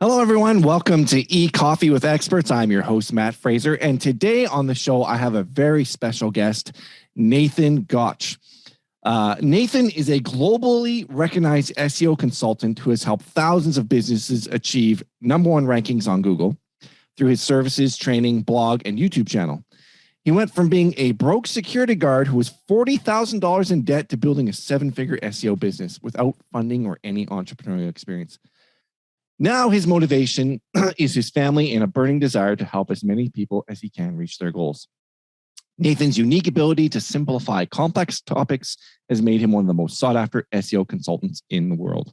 Hello, everyone. Welcome to Ecoffee with Experts. I'm your host, Matt Fraser. And today on the show, I have a very special guest, Nathan Gotch. Nathan is a globally recognized SEO consultant who has helped thousands of businesses achieve #1 rankings on Google through his services, training, blog, and YouTube channel. He went from being a broke security guard who was $40,000 in debt to building a 7-figure SEO business without funding or any entrepreneurial experience. Now his motivation is his family and a burning desire to help as many people as he can reach their goals. Nathan's unique ability to simplify complex topics has made him one of the most sought after SEO consultants in the world.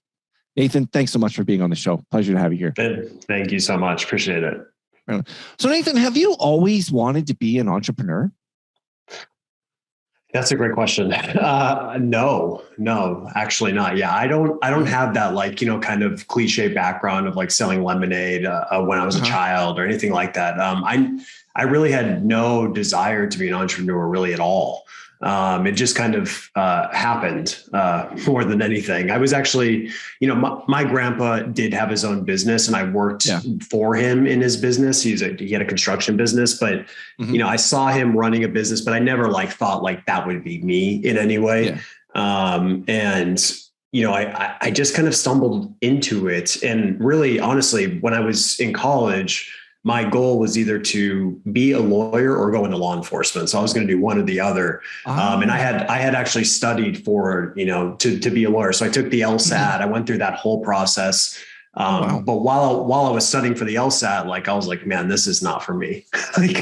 Nathan, thanks so much for being on the show. Pleasure to have you here. Thank you so much. Appreciate it. So Nathan, have you always wanted to be an entrepreneur? That's a great question. No, actually not. Yeah, I don't have that kind of cliche background of selling lemonade when I was a child or anything like that. I really had no desire to be an entrepreneur really at all. It just kind of happened more than anything. I was actually, my grandpa did have his own business and I worked for him in his business. He had a construction business, but I saw him running a business, but I never thought that would be me in any way. I just kind of stumbled into it. And really, honestly, when I was in college, my goal was either to be a lawyer or go into law enforcement. So I was going to do one or the other. And I had actually studied for, to be a lawyer. So I took the LSAT. I went through that whole process. But while I was studying for the LSAT, I was like, man, this is not for me.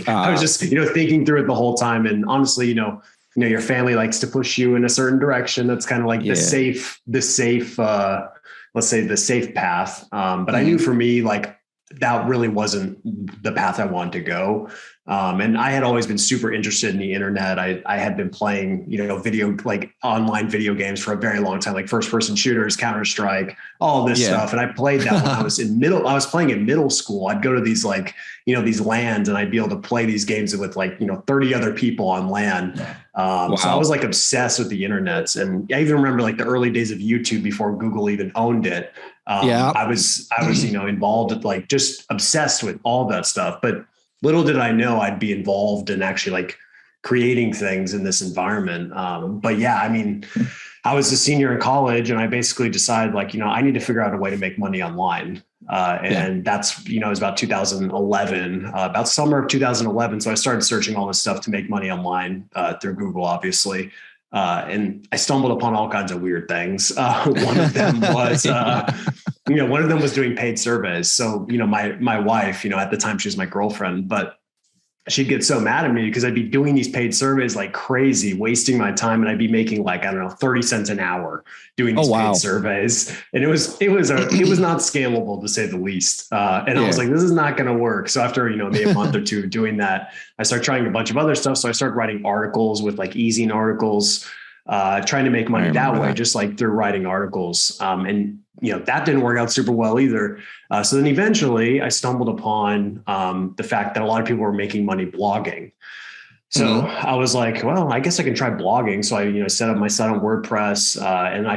I was just, thinking through it the whole time. And honestly, your family likes to push you in a certain direction. That's kind of the safe, let's say the safe path. But I knew for me, that really wasn't the path I wanted to go. And I had always been super interested in the internet. I had been playing, online video games for a very long time, first person shooters, Counter-Strike, all this stuff. And I played that when I was I was playing in middle school. I'd go to these these LANs and I'd be able to play these games with 30 other people on LAN. So I was obsessed with the internet. And I even remember the early days of YouTube before Google even owned it. I was involved with just obsessed with all that stuff, but little did I know I'd be involved in actually creating things in this environment. But yeah, I was a senior in college and I basically decided I need to figure out a way to make money online. And that's, it was about 2011, about summer of 2011. So I started searching all this stuff to make money online through Google, obviously. And I stumbled upon all kinds of weird things. One of them was, one of them was doing paid surveys. So, my wife, at the time she was my girlfriend, but she'd get so mad at me because I'd be doing these paid surveys like crazy, wasting my time. And I'd be making 30 cents an hour doing these paid surveys. And it was not scalable to say the least. And I was like, this is not going to work. So after, maybe a month or two of doing that, I started trying a bunch of other stuff. So I started writing articles with easing articles, trying to make money that way, just through writing articles. And that didn't work out super well either. So then eventually I stumbled upon the fact that a lot of people were making money blogging. So I was like, well, I guess I can try blogging. So I, set up my site on WordPress. And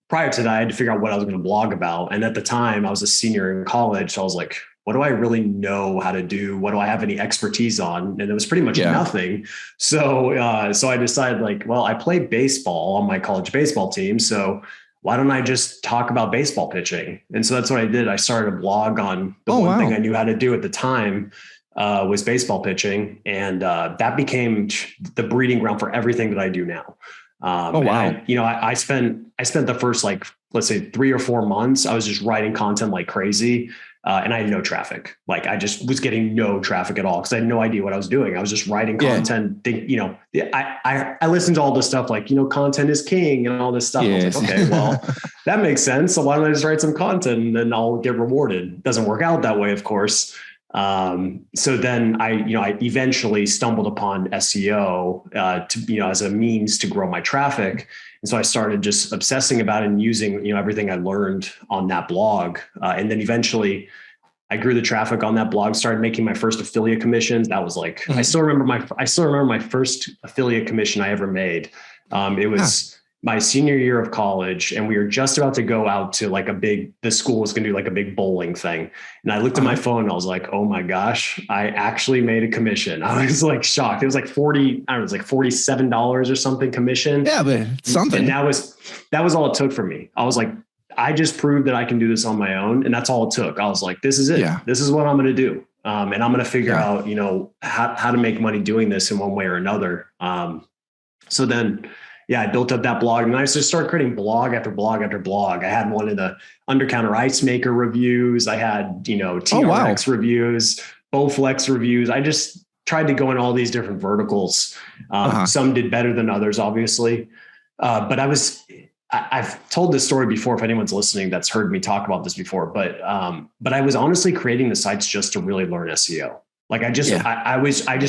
prior to that, I had to figure out what I was going to blog about. And at the time I was a senior in college. So I was like, what do I really know how to do? What do I have any expertise on? And it was pretty much nothing. So, so I decided well, I played baseball on my college baseball team. So why don't I just talk about baseball pitching? And so that's what I did. I started a blog on the one thing I knew how to do at the time was baseball pitching. And that became the breeding ground for everything that I do now. I spent the first, let's say 3 or 4 months, I was just writing content like crazy. And I had no traffic. I just was getting no traffic at all because I had no idea what I was doing. I was just writing content. I listened to all this stuff content is king and all this stuff. I was like, okay, well, that makes sense. So why don't I just write some content and then I'll get rewarded? It doesn't work out that way, of course. So then I eventually stumbled upon SEO as a means to grow my traffic. And so I started just obsessing about it and using, everything I learned on that blog. And then eventually I grew the traffic on that blog, started making my first affiliate commissions. That was I still remember my first affiliate commission I ever made. It was my senior year of college, and we were just about to go out to like the school was going to do like a big bowling thing. And I looked at my phone and I was like, oh my gosh, I actually made a commission. I was like shocked. It was like $47 or something commission. Yeah, but something. And that was all it took for me. I was like, I just proved that I can do this on my own. And that's all it took. I was like, this is it. Yeah. This is what I'm going to do. And I'm going to figure out, how to make money doing this in one way or another. So then, I built up that blog, and I just started creating blog after blog after blog. I had one of the under-counter ice maker reviews. I had, TRX reviews, Bowflex reviews. I just tried to go in all these different verticals. Some did better than others, obviously. But I've told this story before, if anyone's listening that's heard me talk about this before, but I was honestly creating the sites just to really learn SEO. Like I just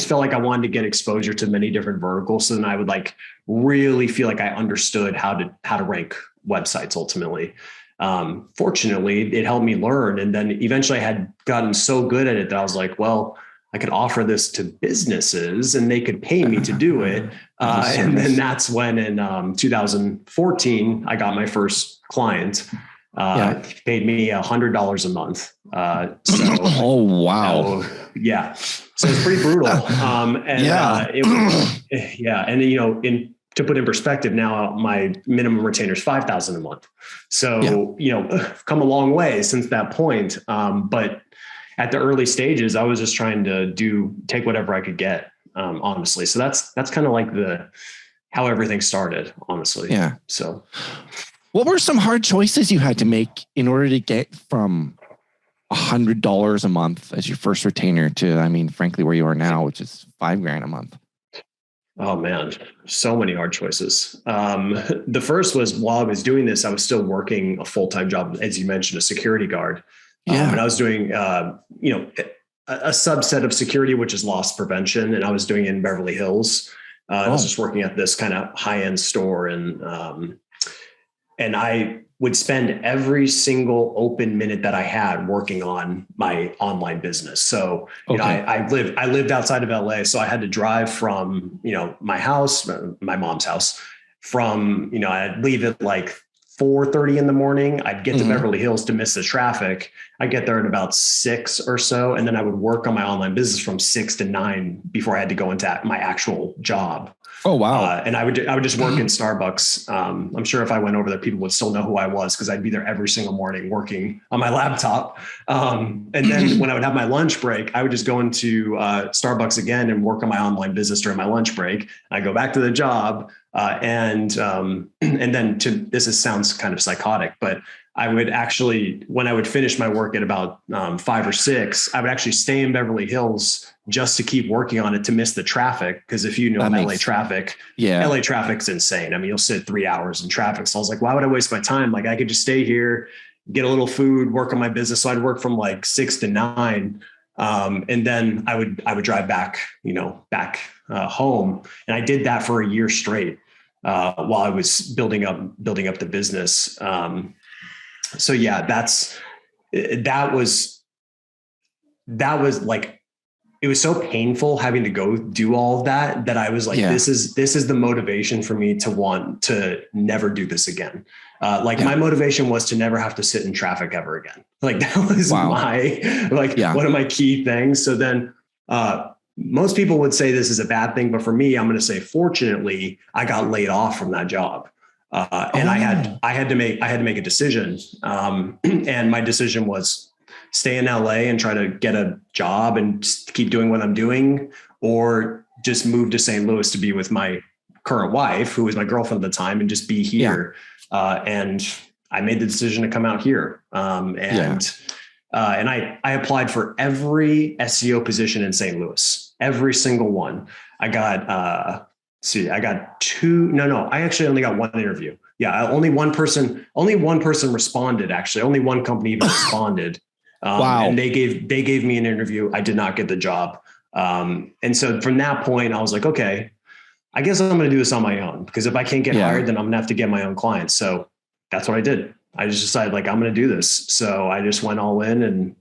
felt like I wanted to get exposure to many different verticals. So then I would like really feel like I understood how to rank websites ultimately. Fortunately, it helped me learn. And then eventually I had gotten so good at it that I was like, well, I could offer this to businesses and they could pay me to do it. And then that's when in 2014, I got my first client. Paid me $100 a month. Oh, wow. So it's pretty brutal. To put in perspective, now my minimum retainer is $5,000 a month. So, come a long way since that point. But at the early stages, I was just trying to take whatever I could get, honestly. So that's kind of like how everything started, honestly. Yeah. So what were some hard choices you had to make in order to get from $100 a month as your first retainer to, frankly, where you are now, which is $5,000 a month? Oh man, so many hard choices. The first was while I was doing this, I was still working a full-time job, as you mentioned, a security guard. And I was doing, a subset of security, which is loss prevention. And I was doing it in Beverly Hills. I was just working at this kind of high-end store, and I would spend every single open minute that I had working on my online business. So, I lived outside of LA, so I had to drive from, my house, my mom's house, from, I'd leave at like 4:30 in the morning. I'd get to Beverly Hills to miss the traffic. I'd get there at about 6 or so. And then I would work on my online business from 6 to 9 before I had to go into my actual job. Oh, wow. And I would just work in Starbucks. I'm sure if I went over there, people would still know who I was because I'd be there every single morning working on my laptop. And then when I would have my lunch break, I would just go into Starbucks again and work on my online business during my lunch break. I go back to the job. And then this sounds kind of psychotic, but I would actually, when I would finish my work at about 5 or 6, I would actually stay in Beverly Hills just to keep working on it to miss the traffic. Because if you know LA traffic, LA traffic's insane. You'll sit 3 hours in traffic. So I was like, why would I waste my time? Like I could just stay here, get a little food, work on my business. So I'd work from like 6 to 9. And then I would drive back, home. And I did that for a year straight while I was building up the business. So yeah, that was like, it was so painful having to go do all of that I was like, this is the motivation for me to want to never do this again. My motivation was to never have to sit in traffic ever again. Like that was one of my key things. So then, most people would say this is a bad thing, but for me, I'm going to say, fortunately, I got laid off from that job. And I had to make a decision. And my decision was stay in LA and try to get a job and just keep doing what I'm doing, or just move to St. Louis to be with my current wife, who was my girlfriend at the time, and just be here. And I made the decision to come out here. And I applied for every SEO position in St. Louis, every single one. I got, I actually only got one interview. Only one person responded. Actually, only one company even responded. And they gave me an interview. I did not get the job. And so from that point, I was like, okay, I guess I'm going to do this on my own, because if I can't get hired, then I'm gonna have to get my own clients. So that's what I did. I just decided, like, I'm going to do this. So I just went all in, and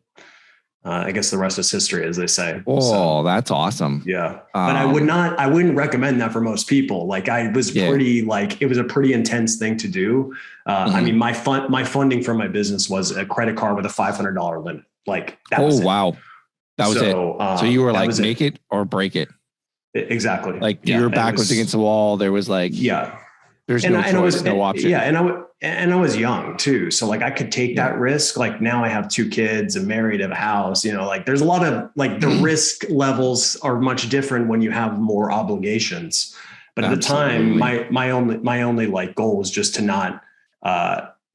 I guess the rest is history, as they say. Oh, so, that's awesome. yeah. But I wouldn't recommend that for most people. Like I was it was a pretty intense thing to do. I mean, my funding for my business was a credit card with a $500 limit. Like that was it. Wow. That was it. So you were like, make it or break it. Exactly. Like you were backwards against the wall. There was like, there's no choice, no option. Yeah. And I was young too. So like I could take that risk. Like now I have 2 kids, I'm married, have a house, like there's a lot of like the risk levels are much different when you have more obligations. But at the time, my only like goal was just to not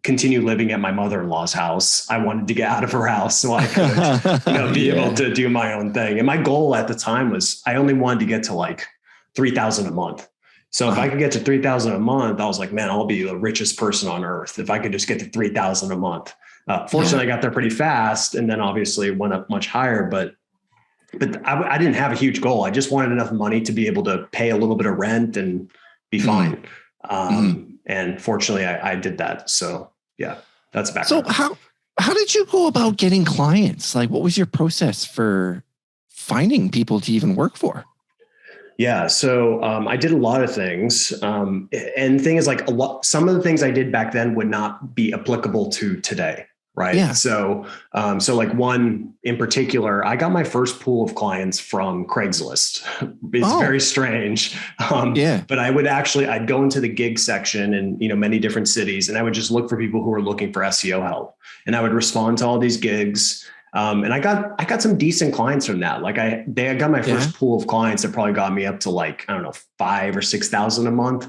continue living at my mother-in-law's house. I wanted to get out of her house so I could be able to do my own thing. And my goal at the time was I only wanted to get to like 3,000 a month. So if I could get to 3,000 a month, I was like, man, I'll be the richest person on earth if I could just get to 3,000 a month. Fortunately, I got there pretty fast, and then obviously went up much higher. But I didn't have a huge goal. I just wanted enough money to be able to pay a little bit of rent and be fine. And fortunately, I did that. So yeah, that's background. So how did you go about getting clients? Like, what was your process for finding people to even work for? Yeah. So I did a lot of things. And the thing is like some of the things I did back then would not be applicable to today. Right. Yeah. So like one in particular, I got my first pool of clients from Craigslist. It's very strange. But I'd go into the gig section in, many different cities, and I would just look for people who were looking for SEO help. And I would respond to all these gigs. And I got some decent clients from that. Like I got my first pool of clients that probably got me up to like, I don't know, 5,000 or 6,000 a month,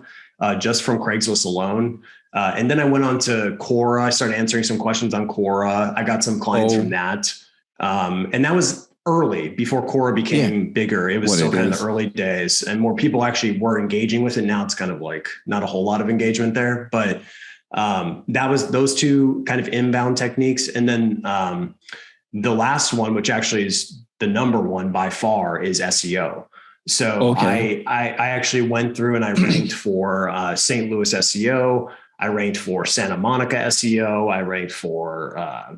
just from Craigslist alone. And then I went on to Quora. I started answering some questions on Quora. I got some clients from that. And that was early before Quora became bigger. It was still kind of the early days, and more people actually were engaging with it. Now it's kind of like not a whole lot of engagement there, but that was those 2 kind of inbound techniques. And then the last one, which actually is the number one by far, is SEO. So I actually went through and I ranked for St. Louis SEO. I ranked for Santa Monica SEO. I ranked for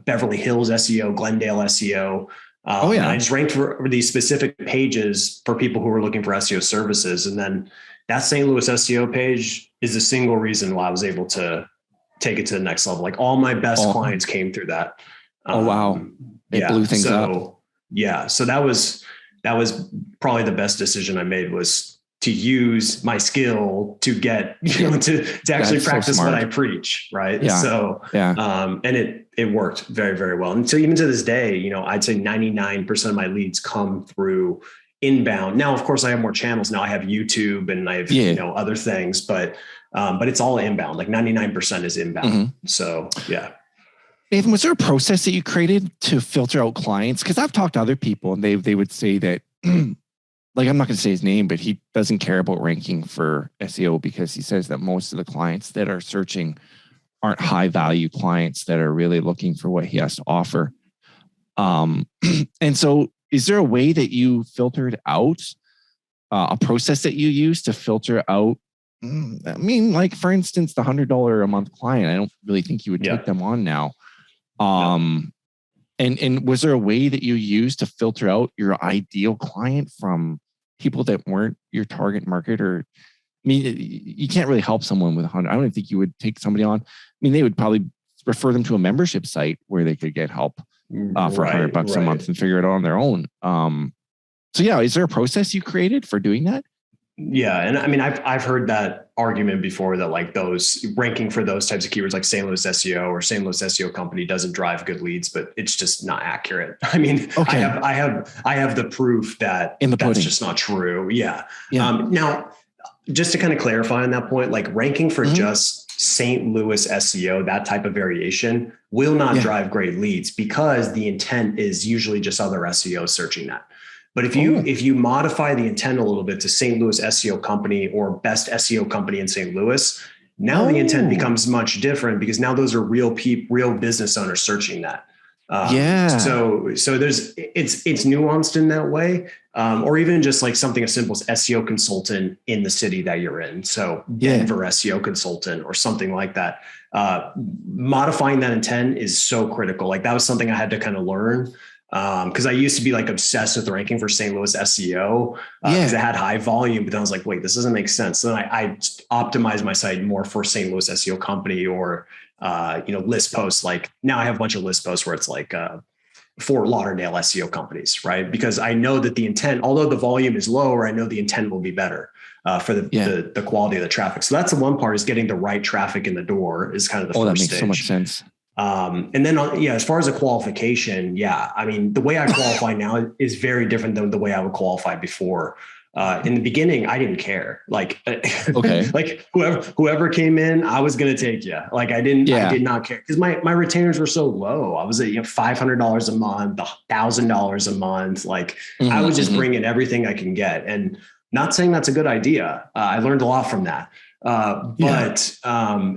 Beverly Hills SEO, Glendale SEO. And I just ranked for these specific pages for people who were looking for SEO services. And then that St. Louis SEO page is the single reason why I was able to take it to the next level. Like all my best clients came through that. It blew things up. Yeah. So that was probably the best decision I made, was to use my skill to get, to actually practice what I preach. Right. Yeah. So, and it worked very, very well. And so even to this day, I'd say 99% of my leads come through inbound. Now, of course I have more channels. Now I have YouTube and I have, other things, but it's all inbound. Like 99% is inbound. So yeah. Nathan, was there a process that you created to filter out clients? Because I've talked to other people and they would say that, like, I'm not going to say his name, but he doesn't care about ranking for SEO because he says that most of the clients that are searching aren't high value clients that are really looking for what he has to offer. And so is there a way that you filtered out, a process that you use to filter out? I mean, like, for instance, the $100 a month client, I don't really think you would take them on now. And was there a way that you used to filter out your ideal client from people that weren't your target market? Or, I mean, you can't really help someone with 100. I don't think you would take somebody on. I mean, they would probably refer them to a membership site where they could get help for $100 a month and figure it out on their own. So yeah, is there a process you created for doing that? Yeah. And I mean, I've heard that argument before, that like those ranking for those types of keywords like St. Louis SEO or St. Louis SEO company doesn't drive good leads, but it's just not accurate. I mean, I have the proof that that's just not true. Yeah. Now, just to kind of clarify on that point, like ranking for just St. Louis SEO, that type of variation will not drive great leads, because the intent is usually just other SEOs searching that. But if you modify the intent a little bit to St. Louis SEO company or best SEO company in St. Louis, now the intent becomes much different, because now those are real business owners searching that. So it's nuanced in that way, or even just like something as simple as SEO consultant in the city that you're in. So Denver SEO consultant or something like that. Modifying that intent is so critical. Like that was something I had to kind of learn. Because I used to be like obsessed with ranking for St. Louis SEO because it had high volume, but then I was like, wait, this doesn't make sense. So then I optimized my site more for St. Louis SEO company or, list posts. Like now I have a bunch of list posts where it's like Fort Lauderdale SEO companies, right? Because I know that the intent, although the volume is lower, I know the intent will be better for the quality of the traffic. So that's the one part, is getting the right traffic in the door is kind of the first that makes stage. so much sense. And then, as far as a qualification, I mean, the way I qualify now is very different than the way I would qualify before. In the beginning, I didn't care. Like, like whoever came in, I was going to take you. Like I did not care because my retainers were so low. I was at $500 a month, $1,000 a month. Like I was just bringing everything I can get, and not saying that's a good idea. I learned a lot from that. But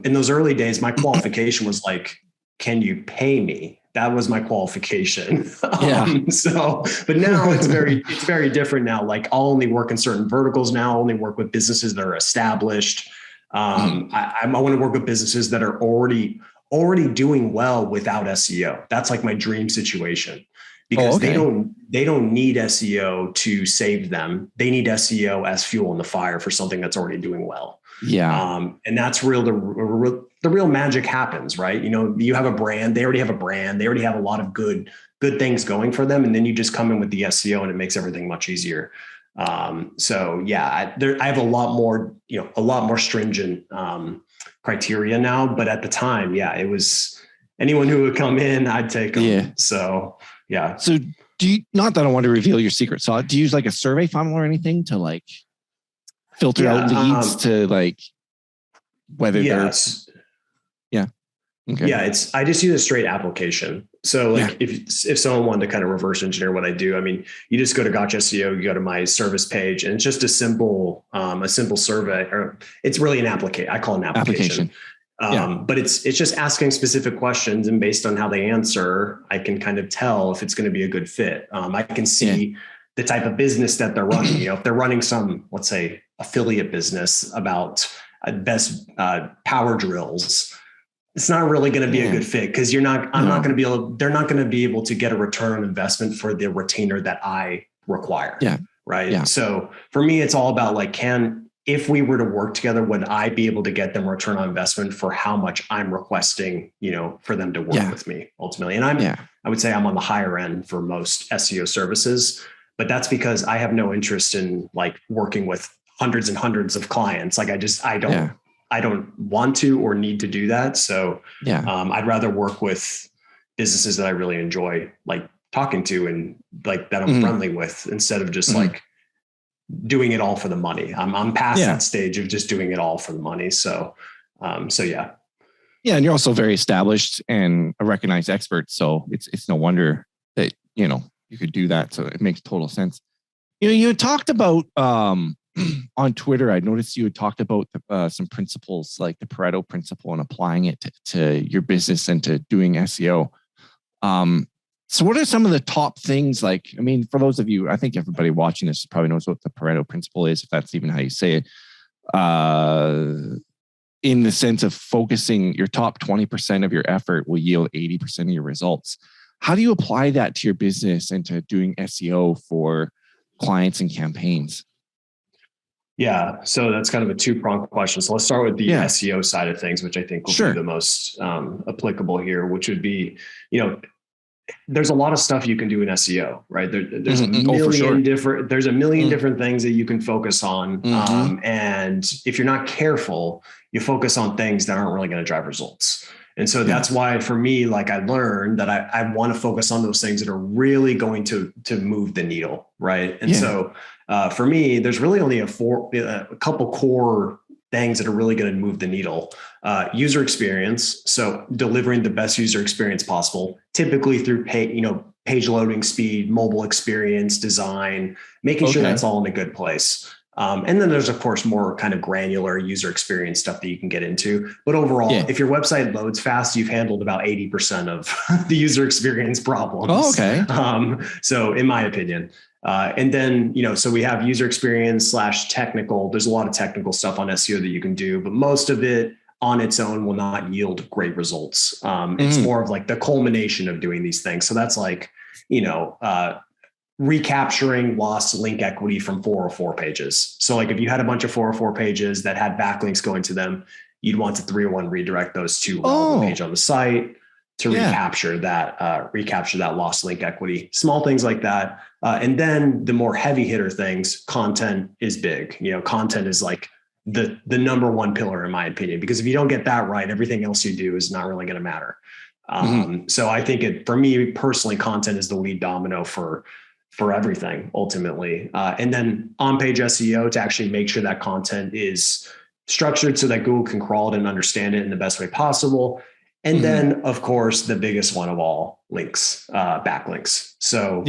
in those early days, my qualification was like, can you pay me? That was my qualification. But now it's very different now. Like I'll only work in certain verticals now. I'll only work with businesses that are established. I want to work with businesses that are already doing well without SEO. That's like my dream situation, because they don't need SEO to save them. They need SEO as fuel in the fire for something that's already doing well. And that's the real magic happens, right? You have a brand, they already have a brand, they already have a lot of good things going for them. And then you just come in with the SEO and it makes everything much easier. I have a lot more stringent criteria now, but at the time, it was anyone who would come in, I'd take them. Yeah. So do you, not that I want to reveal your secret sauce, do you use like a survey funnel or anything to like filter out leads to like whether they're I just use a straight application. So like if someone wanted to kind of reverse engineer what I do, I mean, you just go to Gotch SEO, you go to my service page, and it's just a simple survey, or it's really an application. I call it an application. But it's just asking specific questions, and based on how they answer, I can kind of tell if it's going to be a good fit. I can see the type of business that they're running. If they're running some, let's say, affiliate business about best power drills, it's not really going to be a good fit, because they're not going to be able to get a return on investment for the retainer that I require. Right. Yeah. So for me, it's all about like, if we were to work together, would I be able to get them return on investment for how much I'm requesting, for them to work with me ultimately? And I would say I'm on the higher end for most SEO services, but that's because I have no interest in like working with hundreds and hundreds of clients. Like I don't want to or need to do that. So I'd rather work with businesses that I really enjoy like talking to and like that I'm friendly with, instead of just like doing it all for the money. I'm past that stage of just doing it all for the money. So yeah. And you're also very established and a recognized expert. So it's no wonder that, you could do that. So it makes total sense. You had talked about, on Twitter, I noticed you had talked about some principles like the Pareto Principle and applying it to your business and to doing SEO. So what are some of the top things? Like, I mean, for those of you, I think everybody watching this probably knows what the Pareto Principle is, if that's even how you say it, in the sense of focusing your top 20% of your effort will yield 80% of your results. How do you apply that to your business and to doing SEO for clients and campaigns? Yeah. So that's kind of a two-pronged question. So let's start with the SEO side of things, which I think will be the most applicable here, which would be, there's a lot of stuff you can do in SEO, right? There's a million different things that you can focus on. And if you're not careful, you focus on things that aren't really going to drive results. And so that's why for me, like I learned that I want to focus on those things that are really going to move the needle. Right. And so for me, there's really only a couple core things that are really going to move the needle. User experience. So delivering the best user experience possible, typically through page loading speed, mobile experience, design, making sure that's all in a good place. And then there's, of course, more kind of granular user experience stuff that you can get into. But overall, if your website loads fast, you've handled about 80% of the user experience problems. Oh, okay. So in my opinion, and then, so we have user experience / technical. There's a lot of technical stuff on SEO that you can do, but most of it on its own will not yield great results. It's more of like the culmination of doing these things. So that's like, recapturing lost link equity from 404 pages. So like if you had a bunch of 404 pages that had backlinks going to them, you'd want to 301 redirect those to relevant page on the site to recapture that lost link equity. Small things like that. And then the more heavy hitter things, content is big. Content is like the number one pillar in my opinion, because if you don't get that right, everything else you do is not really going to matter. So I think for me personally, content is the lead domino for everything ultimately. And then on-page SEO to actually make sure that content is structured so that Google can crawl it and understand it in the best way possible. And then of course, the biggest one of all, links, backlinks. So,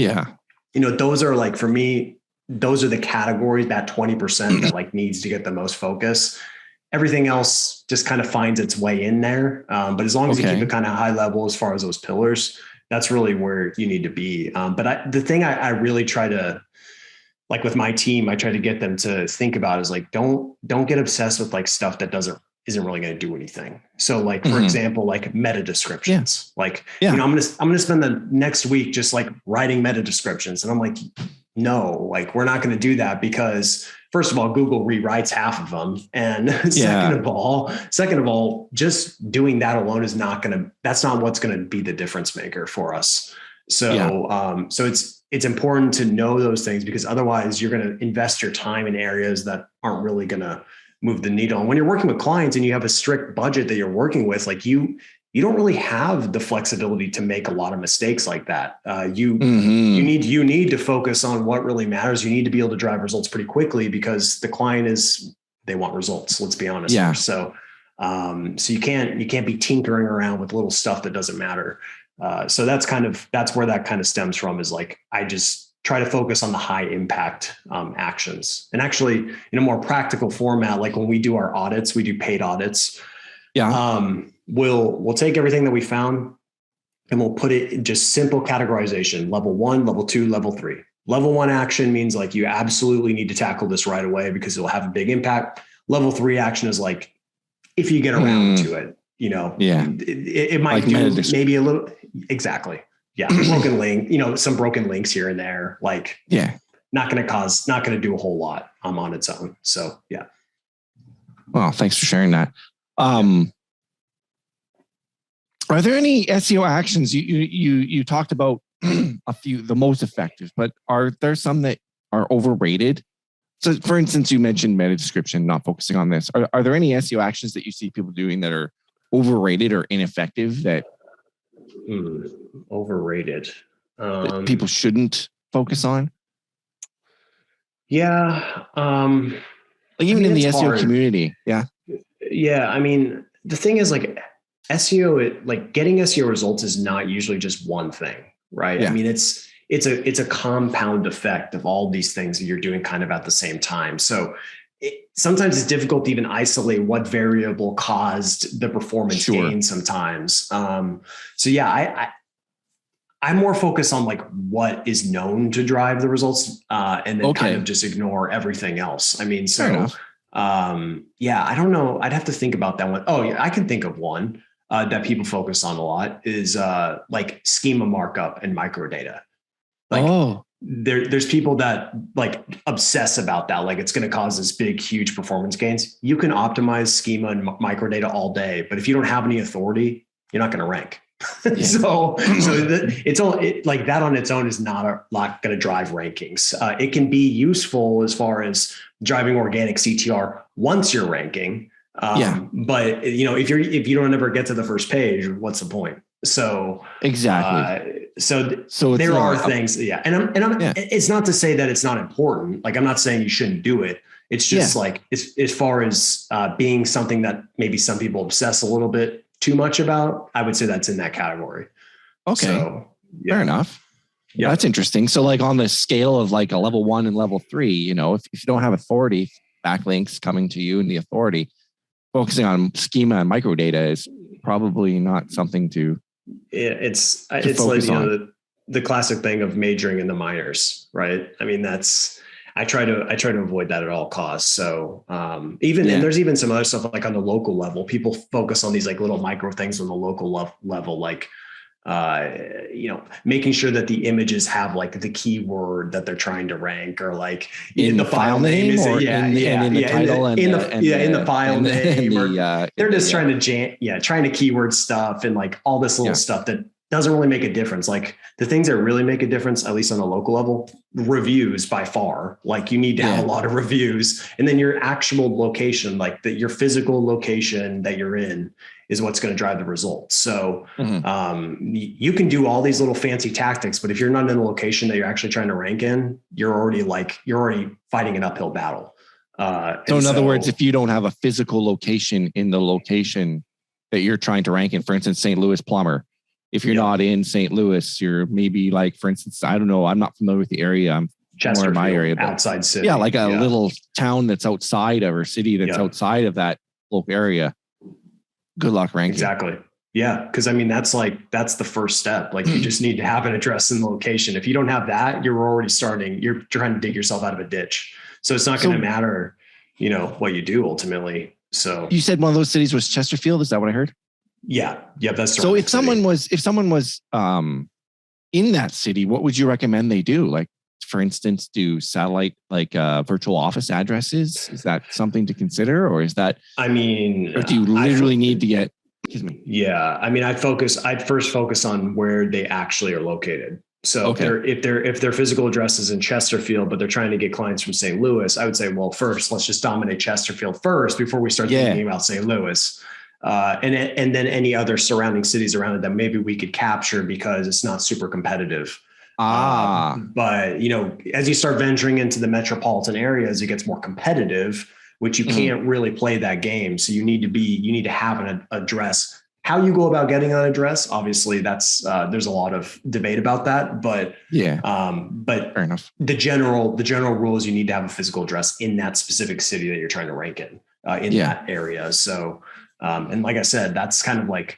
those are like, for me, those are the categories, that 20% that like needs to get the most focus. Everything else just kind of finds its way in there. But as long as you keep it kind of high level as far as those pillars, that's really where you need to be. But the thing I really try to, like with my team, I try to get them to think about is like, don't get obsessed with like stuff that isn't really going to do anything. So like, for example, like meta descriptions, I'm going to spend the next week just like writing meta descriptions. And I'm like, no, like we're not going to do that because first of all, Google rewrites half of them. And second of all, just doing that alone that's not what's going to be the difference maker for us. So, so it's important to know those things because otherwise you're going to invest your time in areas that aren't really going to move the needle. And when you're working with clients and you have a strict budget that you're working with, like you don't really have the flexibility to make a lot of mistakes like that. You need to focus on what really matters. You need to be able to drive results pretty quickly because the client they want results. Let's be honest. Yeah. So you can't be tinkering around with little stuff that doesn't matter. So that's where that kind of stems from, is like, I just try to focus on the high impact actions. And actually in a more practical format, like when we do our audits, we do paid audits. We'll take everything that we found and we'll put it in just simple categorization, level 1, level 2, level 3. Level 1 action means like you absolutely need to tackle this right away because it'll have a big impact. Level 3 action is like, if you get around to it, it might like do maybe a little, exactly. Yeah. Broken link, some broken links here and there, like, not going to do a whole lot on its own. So, yeah. Well, thanks for sharing that. Are there any SEO actions you talked about a few, the most effective, but are there some that are overrated? So for instance, you mentioned meta description, not focusing on this. Are there any SEO actions that you see people doing that are overrated or ineffective that overrated that people shouldn't focus on? Yeah. Like even in the SEO community. Yeah. Yeah. I mean, the thing is like SEO, like getting SEO results is not usually just one thing, right? Yeah. I mean, it's a compound effect of all these things that you're doing kind of at the same time. So sometimes it's difficult to even isolate what variable caused the performance gain sometimes. So yeah, I'm more focused on like what is known to drive the results and then kind of just ignore everything else. I mean, so I don't know. I'd have to think about that one. Oh yeah, I can think of one that people focus on a lot is like schema markup and microdata. Like there's people that like obsess about that. Like it's going to cause this big, huge performance gains. You can optimize schema and microdata all day, but if you don't have any authority, you're not going to rank. It's all like that on its own is not going to drive rankings. It can be useful as far as driving organic CTR once you're ranking. But if you don't ever get to the first page, what's the point? So exactly. So there are things. Yeah. And it's not to say that it's not important. Like, I'm not saying you shouldn't do it. It's just like, as far as being something that maybe some people obsess a little bit too much about, I would say that's in that category. Okay. So, fair enough. Yeah. That's interesting. So like on the scale of like a level 1 and level 3, if you don't have authority, backlinks coming to you and the authority, focusing on schema and microdata is probably not something to it's like, the classic thing of majoring in the minors, right? I mean, I try to avoid that at all costs. So and there's even some other stuff like on the local level, people focus on these like little micro things on the local level, like making sure that the images have like the keyword that they're trying to rank, or like in the file name is or in the title in the file name, or they're just trying to keyword stuff and like all this little stuff that doesn't really make a difference. Like the things that really make a difference, at least on a local level, reviews by far. Like you need to have a lot of reviews, and then your actual location, like your physical location that you're in, is what's going to drive the results. So you can do all these little fancy tactics, but if you're not in the location that you're actually trying to rank in, you're already fighting an uphill battle. So in other words, if you don't have a physical location in the location that you're trying to rank in, for instance, St. Louis plumber, if you're not in St. Louis, you're maybe like, for instance, I don't know, I'm not familiar with the area. I'm more in my area, but outside city. Yeah, like a little town that's outside of, or city that's outside of that local area. Good luck ranking. Exactly. Yeah. Cause I mean, that's the first step. Like you just need to have an address and location. If you don't have that, you're trying to dig yourself out of a ditch. So it's not going to matter, what you do ultimately. So you said one of those cities was Chesterfield. Is that what I heard? Yeah. Yeah. That's so if someone was in that city, what would you recommend they do? Like, for instance, do satellite, like virtual office addresses? Is that something to consider, or is that, or do you literally need to get, excuse me? Yeah. I mean, I'd first focus on where they actually are located. So if their physical address is in Chesterfield, but they're trying to get clients from St. Louis, I would say, well, first, let's just dominate Chesterfield first before we start thinking about St. Louis. And then any other surrounding cities around it that maybe we could capture because it's not super competitive. But as you start venturing into the metropolitan areas, it gets more competitive, which you can't really play that game. So you need to have an address. How you go about getting an address, obviously there's a lot of debate about that, but fair enough. The general rule is you need to have a physical address in that specific city that you're trying to rank in that area. So, and like I said, that's kind of like,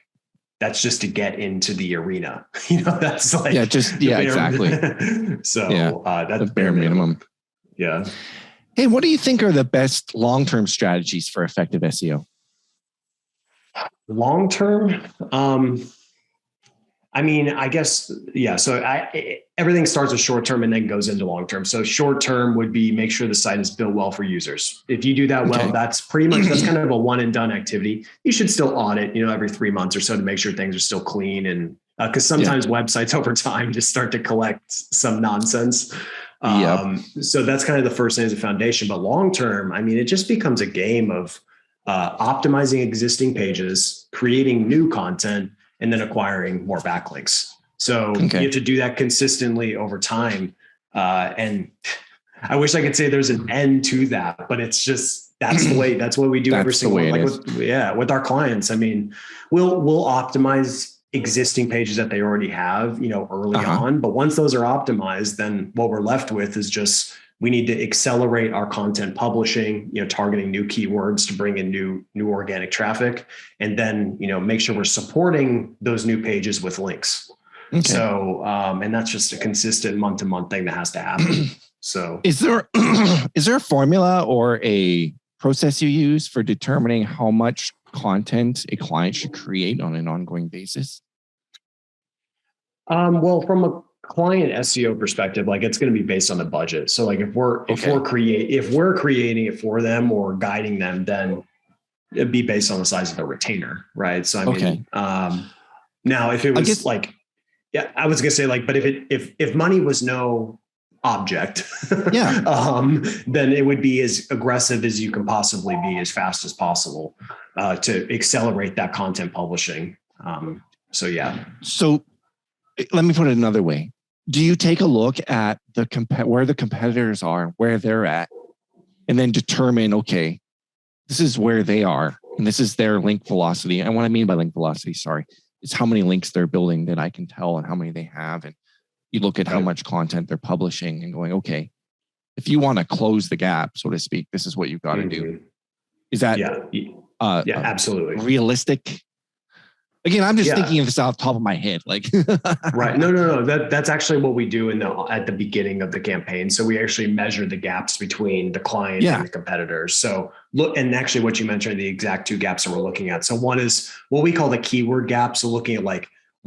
that's just to get into the arena, that's like, exactly. So that's the bare minimum. Yeah. Hey, what do you think are the best long-term strategies for effective SEO? Long-term? I mean, I guess, so everything starts with short-term and then goes into long-term. So short-term would be make sure the site is built well for users. If you do that well, that's kind of a one and done activity. You should still audit, every 3 months or so to make sure things are still clean. And because sometimes websites over time just start to collect some nonsense. So that's kind of the first thing as a foundation. But long-term, I mean, it just becomes a game of optimizing existing pages, creating new content, and then acquiring more backlinks. So you have to do that consistently over time. And I wish I could say there's an end to that, but it's just, that's what we do every single day. With our clients. I mean, we'll optimize existing pages that they already have, early on, but once those are optimized, then what we're left with is just, we need to accelerate our content publishing, targeting new keywords to bring in new organic traffic, and then, make sure we're supporting those new pages with links. So, and that's just a consistent month-to-month thing that has to happen. So is there a formula or a process you use for determining how much content a client should create on an ongoing basis? Well, from a client SEO perspective, like it's going to be based on the budget. So like if we're creating it for them or guiding them, then it'd be based on the size of the retainer, right? So I mean, now if it was I was gonna say but if money was no object, then it would be as aggressive as you can possibly be, as fast as possible, to accelerate that content publishing. So let me put it another way. Do you take a look at where the competitors are, where they're at, and then determine, okay, this is where they are, and this is their link velocity. And what I mean by link velocity, is how many links they're building that I can tell and how many they have. And you look at how much content they're publishing and going, okay, if you want to close the gap, so to speak, this is what you've got to do. Is that absolutely realistic? Again, I'm just thinking of this off the top of my head. Right. No. That's actually what we do at the beginning of the campaign. So we actually measure the gaps between the client and the competitors. So look, and actually what you mentioned are the exact two gaps that we're looking at. So one is what we call the keyword gap. So looking at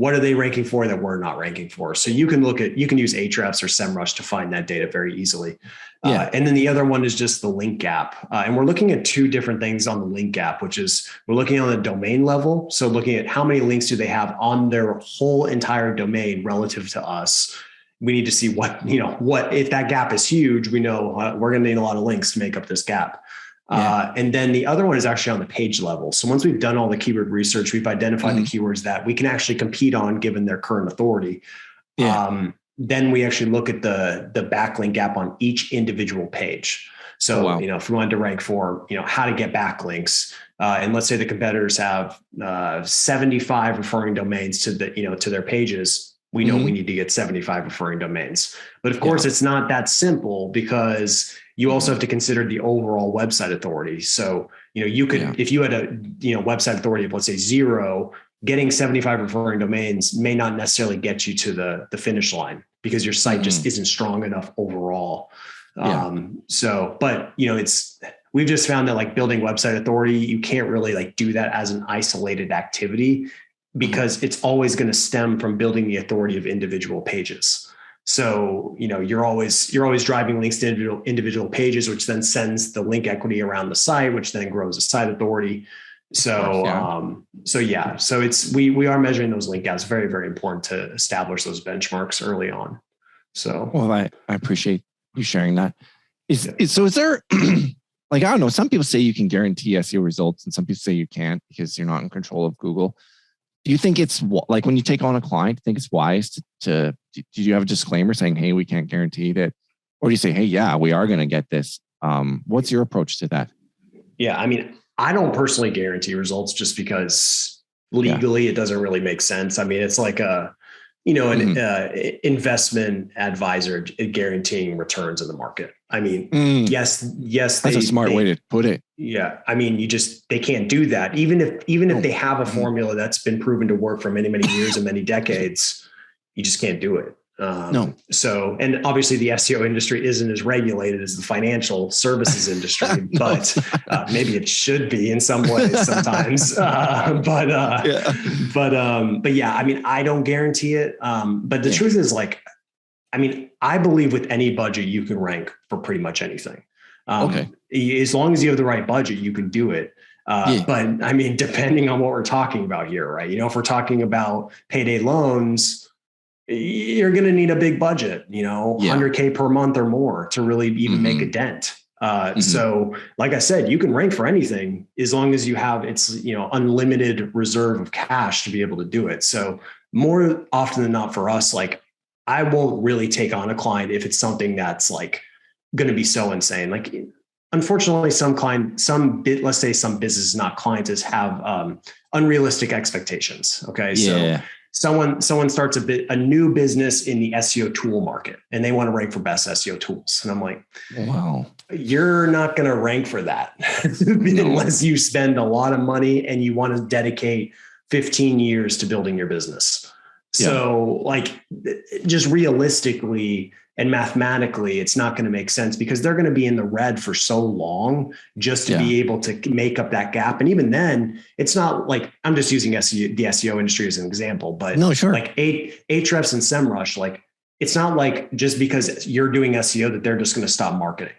what are they ranking for that we're not ranking for? So you can use Ahrefs or SEMrush to find that data very easily. And then the other one is just the link gap. And we're looking at two different things on the link gap, which is we're looking on the domain level. So looking at how many links do they have on their whole entire domain relative to us. We need to see what if that gap is huge, we know we're going to need a lot of links to make up this gap. And then the other one is actually on the page level. So once we've done all the keyword research, we've identified the keywords that we can actually compete on given their current authority. Then we actually look at the backlink gap on each individual page. So, if we wanted to rank for, how to get backlinks, and let's say the competitors have 75 referring domains to to their pages, we know we need to get 75 referring domains. But of course, it's not that simple because you also have to consider the overall website authority. So, you could, if you had a, website authority of, let's say 0, getting 75 referring domains may not necessarily get you to the finish line because your site just isn't strong enough overall. But we've just found that like building website authority, you can't really like do that as an isolated activity because it's always going to stem from building the authority of individual pages. So, you're always driving links to individual pages, which then sends the link equity around the site, which then grows the site authority. So, we are measuring those link gaps. Very, very important to establish those benchmarks early on. So, well, I appreciate you sharing that. Is there, like, I don't know, some people say you can guarantee SEO results and some people say you can't because you're not in control of Google. Do you think it's like when you take on a client, do you think it's wise to do you have a disclaimer saying, hey, we can't guarantee that? Or do you say, hey, yeah, we are going to get this? What's your approach to that? Yeah, I mean, I don't personally guarantee results just because legally it doesn't really make sense. I mean, it's like an investment advisor guaranteeing returns in the market. I mean, yes, that's a smart way to put it. Yeah. I mean, they can't do that. Even if they have a formula that's been proven to work for many, many years and many decades, you just can't do it. No. So, and obviously the SEO industry isn't as regulated as the financial services industry, but maybe it should be in some ways sometimes. But yeah, I mean, I don't guarantee it. But the truth is like, I mean, I believe with any budget, you can rank for pretty much anything. As long as you have the right budget, you can do it. But I mean, depending on what we're talking about here, right? If we're talking about payday loans, you're going to need a big budget, $100K per month or more to really even make a dent. So like I said, you can rank for anything as long as you have unlimited reserve of cash to be able to do it. So more often than not for us, like I won't really take on a client if it's something that's like going to be so insane. Like, unfortunately, let's say some businesses, not clients, have unrealistic expectations. Okay. So someone starts a new business in the SEO tool market and they want to rank for best SEO tools. And I'm like, wow, you're not going to rank for that unless you spend a lot of money and you want to dedicate 15 years to building your business. So like just realistically and mathematically, it's not going to make sense because they're going to be in the red for so long just to be able to make up that gap. And even then, it's not like, I'm just using the SEO industry as an example, but like Ahrefs and SEMrush, like it's not like just because you're doing SEO that they're just going to stop marketing.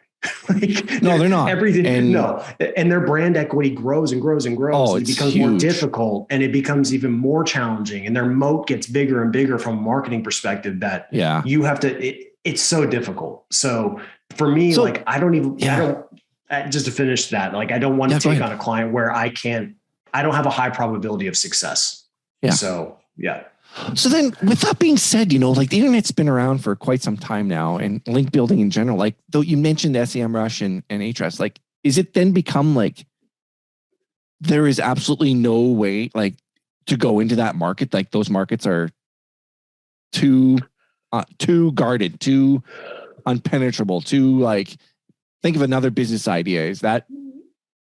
No, they're not. And their brand equity grows and grows and grows. And it becomes more difficult and it becomes even more challenging. And their moat gets bigger and bigger from a marketing perspective that you have to, it's so difficult. So for me, just to finish that, like, I don't want to take on a client where I don't have a high probability of success. So, So then with that being said, like the internet's been around for quite some time now and link building in general, like though you mentioned SEMrush and Ahrefs, like, is it then become like, there is absolutely no way like to go into that market? Like those markets are too guarded, too unpenetrable, too like, think of another business idea. Is that?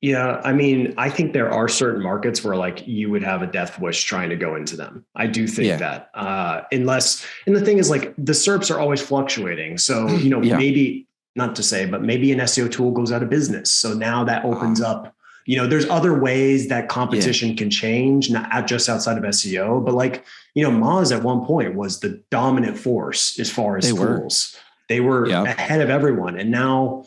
Yeah. I mean, I think there are certain markets where like you would have a death wish trying to go into them. I do think that and the thing is like the SERPs are always fluctuating. So, maybe not to say, but maybe an SEO tool goes out of business. So now that opens up there's other ways that competition can change, not just outside of SEO, but like, Moz at one point was the dominant force as far as tools. They were ahead of everyone. And now